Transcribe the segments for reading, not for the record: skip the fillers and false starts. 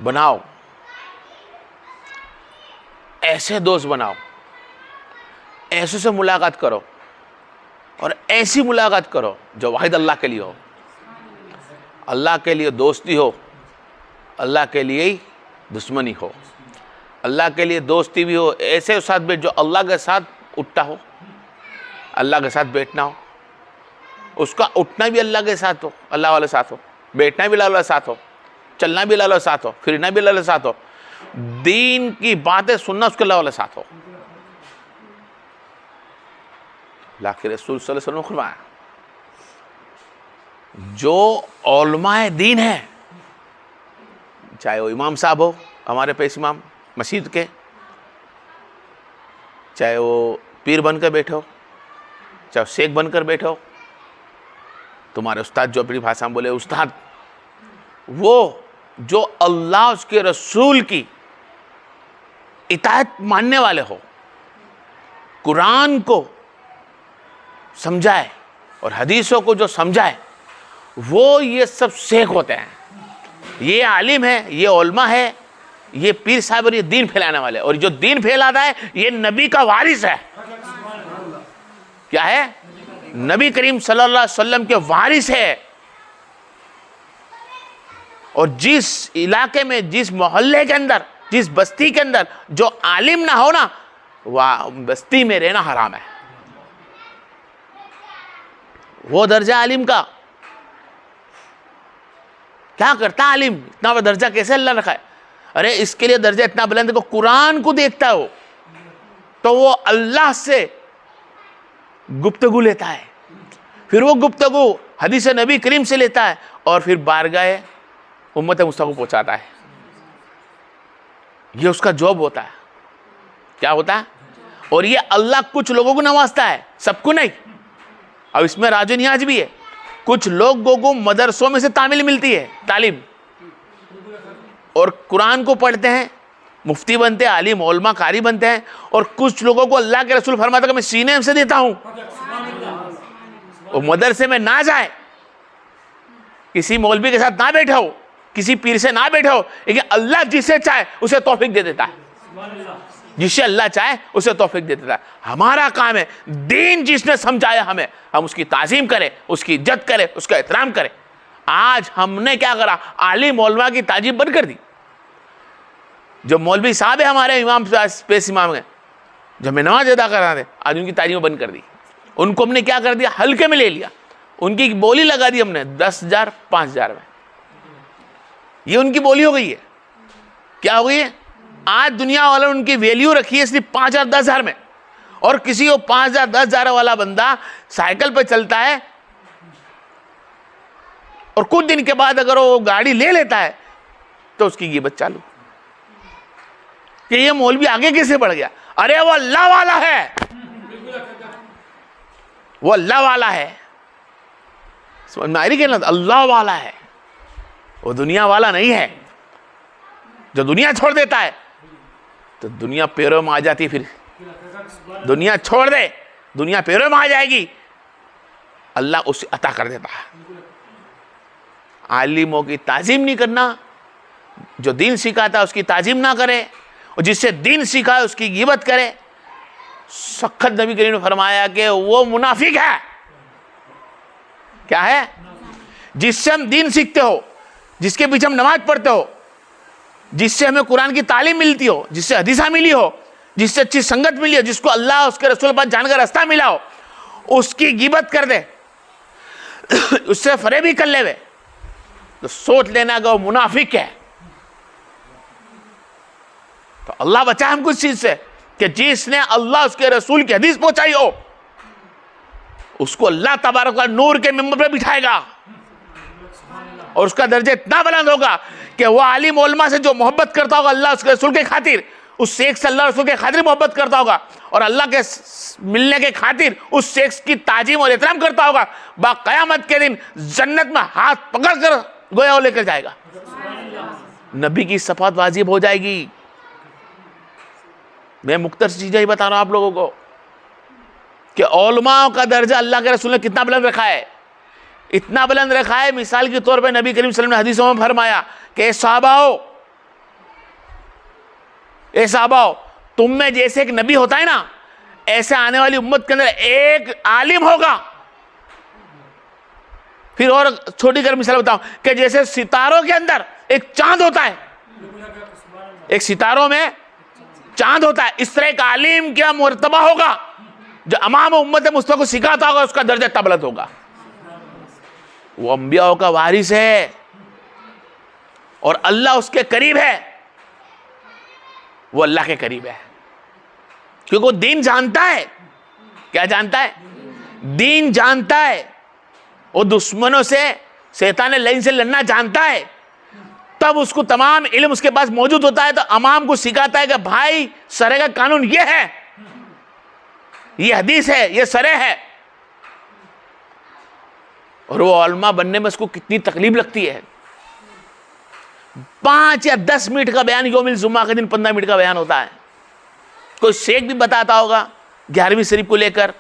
बनाओ, ऐसे दोस्त बनाओ, ऐसे से मुलाकात करो और ऐसी मुलाकात करो जो वाहिद अल्लाह के लिए हो, अल्लाह के लिए दोस्ती हो, अल्लाह के लिए ही दुश्मनी हो। अल्लाह के लिए दोस्ती भी हो, ऐसे साथ बैठ जो अल्लाह के साथ उठता हो, अल्लाह के साथ बैठना हो, उसका उठना भी अल्लाह के साथ हो, अल्लाह वाले साथ हो, बैठना भी अल्लाह वाले साथ हो, चलना भी अल्लाह वाले साथ हो, फिरना भी अल्लाह वाले साथ हो, दीन की बातें सुनना उसके अल्लाह वाले साथ हो। अल्लाह के रसूल सल्लल्लाहु अलैहि वसल्लम ने फरमाया, जो उलमाए दीन है, चाहे वो इमाम साहब हो, हमारे पेश इमाम मस्जिद के, चाहे वो पीर बनकर बैठो, चाहे शेख बनकर बैठो, तुम्हारे उस्ताद जो अपनी भाषा में बोले उस्ताद, वो जो अल्लाह उसके रसूल की इताअत मानने वाले हो, कुरान को समझाए और हदीसों को जो समझाए, वो ये सब शेख होते हैं, ये आलिम है, ये उलमा है, ये पीर साहब और ये दीन फैलाने वाले। और जो दीन फैलाता है ये नबी का वारिस है। क्या है? नबी करीम सल्लल्लाहु अलैहि वसल्लम के वारिस है। और जिस इलाके में, जिस मोहल्ले के अंदर, जिस बस्ती के अंदर जो आलिम ना हो ना, वह बस्ती में रहना हराम है। वो दर्जा आलिम का क्या करता आलिम? इतना बड़ा दर्जा कैसे अल्लाह रखा है? अरे इसके लिए दर्जा इतना बुलंद है, कुरान को देखता है वो, तो वो अल्लाह से गुफ्तगू लेता है, फिर वो गुफ्तगू हदीस नबी करीम से लेता है और फिर बारगाह उम्मत मुस्तफ़ा को पहुंचाता है। ये उसका जॉब होता है। क्या होता है? और ये अल्लाह कुछ लोगों को नवाजता है, सबको नहीं। अब इसमें राजो नियाज भी है। कुछ लोगों को मदरसों में से तामील मिलती है, तालीम, और कुरान को पढ़ते हैं, मुफ्ती बनते हैं, आलिम उलमा कारी बनते हैं। और कुछ लोगों को अल्लाह के रसूल फरमाता है कि मैं सीने से देता हूं, वो मदरसे में ना जाए, किसी मौलवी के साथ ना बैठा हो, किसी पीर से ना बैठा हो, लेकिन अल्लाह जिसे चाहे उसे तौफीक दे देता है। जिसे अल्लाह चाहे उसे तौफीक दे देता है। हमारा काम है, दीन जिसने समझाया हमें, हम उसकी ताजीम करें, उसकी इज्जत करें, उसका एहतराम करें। आज हमने क्या करा? आलिम मौलवा की ताजीम बंद कर दी। जो मौलवी साहब है हमारे इमाम पेश इमाम है, जो हमें नमाज अदा करा थे, आज उनकी ताजीम बंद कर दी। उनको हमने क्या कर दिया? हल्के में ले लिया। उनकी बोली लगा दी हमने 10,000 5,000 में। ये उनकी बोली हो गई है। क्या हो गई है? आज दुनिया वालों ने उनकी वैल्यू रखी है सिर्फ 5,000 10,000 में। और किसी को 5,000 10,000 वाला बंदा साइकिल पे चलता है और कुछ दिन के बाद अगर वो गाड़ी ले लेता है तो उसकी गिबत चालू कि ये मौलवी आगे कैसे बढ़ गया। अरे वो अल्लाह वाला है, वो अल्लाह वाला है। समझ में आ रही है? अल्लाह वाला है, वो दुनिया वाला नहीं है। जो दुनिया छोड़ देता है तो दुनिया पैरों में आ जाती। फिर दुनिया छोड़ दे, दुनिया पैरों में आ जाएगी, अल्लाह उसे अता कर देता है। आलिमों की ताजीम नहीं करना, जो दीन सिखाता है उसकी ताजीम ना करे, और जिससे दीन सीखा है उसकी गिबत करे। सख्त नबी करीम ने फरमाया कि वो मुनाफिक है। क्या है? जिससे हम दीन सीखते हो, जिसके पीछे हम नमाज पढ़ते हो, जिससे हमें कुरान की तालीम मिलती हो, जिससे हदीसा मिली हो, जिससे अच्छी संगत मिली हो, जिसको अल्लाह उसके रसूल पर जाने का रास्ता मिला हो, उसकी गिबत कर दे, उससे फरेबी कर ले, तो सोच लेना कि वो मुनाफिक है। तो अल्लाह बचाए हमको इस चीज से कि जिसने अल्लाह उसके रसूल की हदीस पहुंचाई हो, उसको अल्लाह तबारक व नूर के मिंबर पे बिठाएगा और उसका दर्जा इतना बुलंद होगा कि वो आलिम उलमा से जो मोहब्बत करता होगा अल्लाह उसके रसूल के खातिर, उस शेख से अल्लाह रसूल के खातिर मोहब्बत करता होगा और अल्लाह के मिलने के खातिर उस शेख की ताजीम और एहतराम करता होगा, बाक़यामत के दिन जन्नत में हाथ पकड़ कर गोया लेकर जाएगा। नबी की शफाअत वाजिब हो जाएगी। मैं मुख्तसर चीजें ही बता रहा हूं आप लोगों को कि उलमाओं का दर्जा अल्लाह के रसूल ने कितना बुलंद रखा है। इतना बुलंद रखा है, मिसाल के तौर पे नबी करीम सल्लल्लाहु अलैहि वसल्लम ने हदीसों में फरमाया कि सहाबाओ, ए साहबा, तुम में जैसे एक नबी होता है ना, ऐसे आने वाली उम्मत के अंदर एक आलिम होगा। फिर और छोटी कर मिसाल बताऊं कि जैसे सितारों के अंदर एक चांद होता है, एक सितारों में चांद होता है, इस तरह एक आलिम क्या मर्तबा होगा जो अमाम उम्मत मुस्तफा को सिखाता होगा, उसका दर्जा इतना बुलंद होगा। वो अंबियाओं का वारिस है और अल्लाह उसके करीब है, वो अल्लाह के करीब है, क्योंकि वो दीन जानता है। क्या जानता है? दीन जानता है। वो दुश्मनों से, शैतान लाइन से लड़ना जानता है, तब उसको तमाम इल्म उसके पास मौजूद होता है, तो अमाम को सिखाता है कि भाई सरे का कानून ये है, ये हदीस है, ये सरे है। और वो उलमा बनने में उसको कितनी तकलीफ लगती है। 5 या 10 मिनट का बयान यौमिल जुम्मा के दिन 15 मिनट का बयान होता है। कोई शेख भी बताता होगा 11वीं शरीफ को लेकर,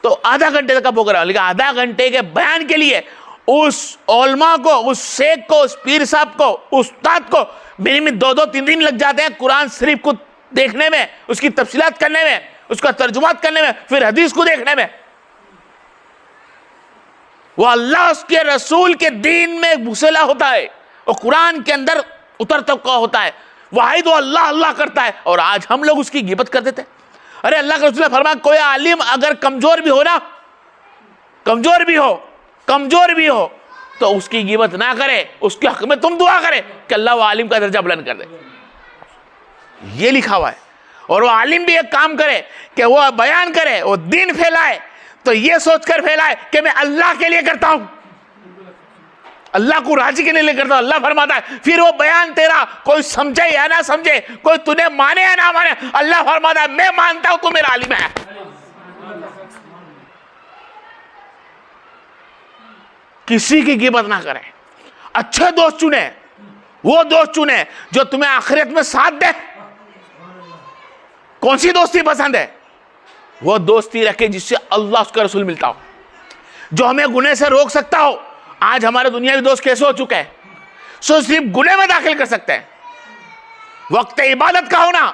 तो आधा घंटे तक का प्रोग्राम, लेकिन आधा घंटे के बयान के लिए उस उलमा को, उस शेख को, उस पीर साहब को, उस्ताद को मिनिमम 2-2, 3 दिन लग जाते हैं कुरान शरीफ को देखने में, उसकी तफसीलात करने में, उसका तर्जुमात करने में, फिर हदीस को देखने में। वो अल्लाह उसके रसूल के दीन में घुसेला होता है और कुरान के अंदर उतर तक होता है, वही तो अल्लाह अल्लाह करता है। और आज हम लोग उसकी गिबत कर देते हैं। अरे अल्लाह के रसूल ने फरमाया, कोई आलिम अगर कमजोर भी हो ना, कमजोर भी हो तो उसकी गिबत ना करे, उसके हक में तुम दुआ करे कि अल्लाह वो आलिम का दर्जा बुलंद कर दे। ये लिखा हुआ है। और वो आलिम भी एक काम करे कि वो बयान करे, वो दीन फैलाए, तो ये सोचकर फैलाए कि मैं अल्लाह के लिए करता हूं, अल्लाह को राजी करने लिए करता हूं। अल्लाह फरमाता है फिर वो बयान तेरा कोई समझे या ना समझे, कोई तूने माने या ना माने, अल्लाह फरमाता है मैं मानता हूं तू मेरा आलिम है। किसी की गिबत ना करें, अच्छे दोस्त चुने, वो दोस्त चुने जो तुम्हें आखिरत में साथ दे। कौन सी दोस्ती पसंद है? वो दोस्ती रखे जिससे अल्लाह उसका रसूल मिलता हो, जो हमें गुनाह से रोक सकता हो। आज हमारे दुनियावी दोस्त कैसे हो चुके हैं, सो सिर्फ गुनाह में दाखिल कर सकते हैं। वक्त इबादत का हो ना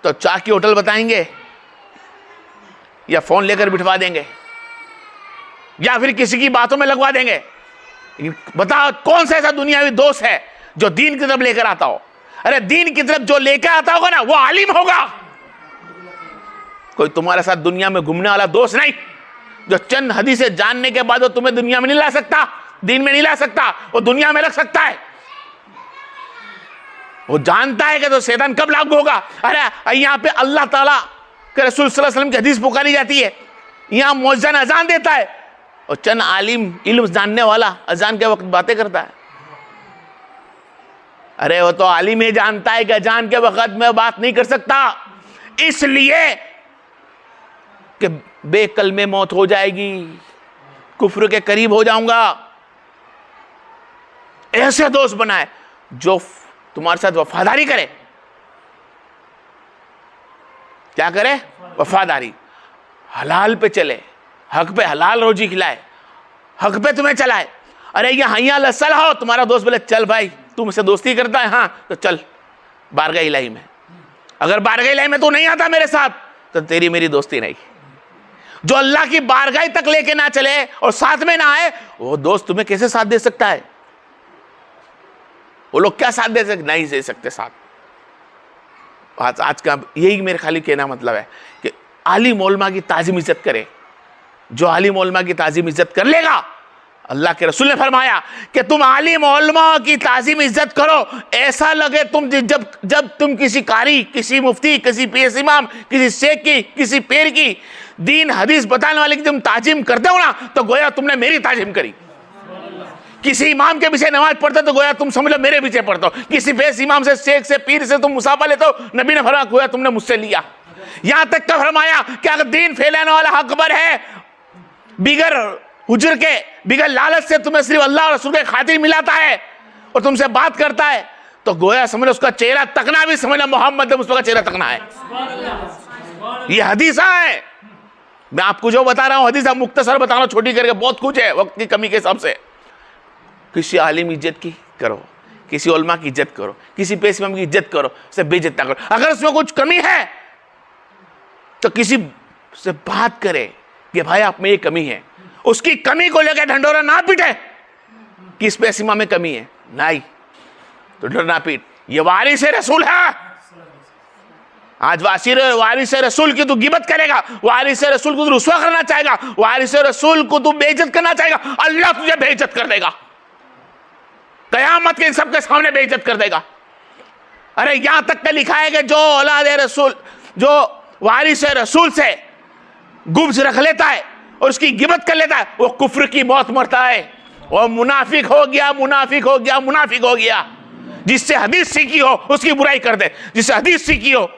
तो चाय की होटल बताएंगे या फोन लेकर बिठवा देंगे या फिर किसी की बातों में लगवा देंगे। बताओ कौन सा ऐसा दुनियावी दोस्त है जो दीन की तरफ लेकर आता हो? अरे दीन की तरफ जो लेकर आता होगा ना वो आलिम होगा। कोई तुम्हारे साथ दुनिया में घूमने वाला दोस्त नहीं, जो चंद हदीसें जानने के बाद वो तुम्हें दुनिया में नहीं ला सकता, दीन में नहीं ला सकता, वो दुनिया में रख सकता है। वो जानता है कि तो शैतान कब लागू होगा। अरे यहाँ पे अल्लाह ताला के रसूल सल्लल्लाहु अलैहि वसल्लम की हदीस पुकारी जाती है, यहाँ मुअज्जिन अजान देता है और चंद आलिम इल्म जानने वाला अजान के वक्त बातें करता है। अरे वो तो आलिम ही जानता है कि अजान के वक्त में बात नहीं कर सकता, इसलिए कि बेकल में मौत हो जाएगी, कुफ्र के करीब हो जाऊंगा। ऐसे दोस्त बनाए जो तुम्हारे साथ वफादारी करे। क्या करे? वफादारी, हलाल पे चले, हक पे हलाल रोजी खिलाए, हक पे तुम्हें चलाए। अरे ये हैया लसल हो, तुम्हारा दोस्त बोले चल भाई तू मुझसे दोस्ती करता है, हाँ तो चल बारगाह इलाही में। अगर बारगाह इलाही में तू नहीं आता मेरे साथ तो तेरी मेरी दोस्ती नहीं। जो अल्लाह की बारगाह तक लेके ना चले और साथ में ना आए, वो दोस्त तुम्हें कैसे साथ दे सकता है? वो लोग क्या साथ दे सकते? नहीं दे सकते साथ। आज का यही मेरे खाली कहना मतलब है कि आलिम उलमा की ताजीम इज्जत करे। जो आलिम उलमा की ताजीम इज्जत कर लेगा, अल्लाह के रसूल ने फरमाया कि तुम आलिम उलमा की ताजीम इज्जत करो, ऐसा लगे तुम जब तुम किसी कारी, किसी मुफ्ती, किसी पीर इमाम, किसी शेख की, किसी पीर की, दीन हदीस बताने वाले की तुम ताजीम करते हो ना तो गोया तुमने मेरी ताजीम करी। किसी इमाम के पीछे नमाज पढ़ते तो गोया तुम समझ लो मेरे पीछे पढ़ते हो। किसी बेस इमाम से, शेख से, पीर से तुम मुसाफा लेते हो, नबी ने फरमाया गोया तुमने मुझसे लिया। यहां तक का फरमाया कि अगर दीन फैलाने वाला हकबर है, बिगर हुजर के, बिगर लालच से तुम्हें सिर्फ अल्लाह और रसूल के खातिर मिलाता है और तुमसे बात करता है, तो गोया समझ लो उसका चेहरा तकना भी समझ लो मोहम्मद मुस्तफा का चेहरा तकना है। ये हदीसा है, मैं आपको जो बता रहा हूं हदीसा मुख्तसर बता रहा हूं, छोटी करके, बहुत कुछ है वक्त की कमी के हिसाब से। किसी आलिम इज्जत की करो, किसी उलमा की इज्जत करो, किसी पेश इमाम की इज्जत करो, उसे बेइज्जत ना करो। अगर उसमें कुछ कमी है तो किसी से बात करे कि भाई आप में ये कमी है, उसकी कमी को लेकर ढंडोरा ना पीटे कि इस पेश इमाम में कमी है, नहीं तो ढंडोरा ना पीट। ये वारिस रसूल है। आज वारिस रसूल की तू गिबत करेगा, वारिस रसूल को तू रुसवा करना चाहेगा, वारिस रसूल को तू बेइज्जत करना चाहेगा, अल्लाह तुझे बेइज्जत कर देगा, कयामत के सबके सामने बेइज्जत कर देगा। अरे यहां तक का लिखा है कि जो औलाद रसूल, जो वारिस रसूल से गुब्ज रख लेता है और उसकी गिबत कर लेता है, वो कुफ्र की मौत मरता है, वो मुनाफिक हो गया, मुनाफिक हो गया, मुनाफिक हो गया। जिससे हदीस सीखी हो उसकी बुराई कर दे, जिससे हदीस सीखी हो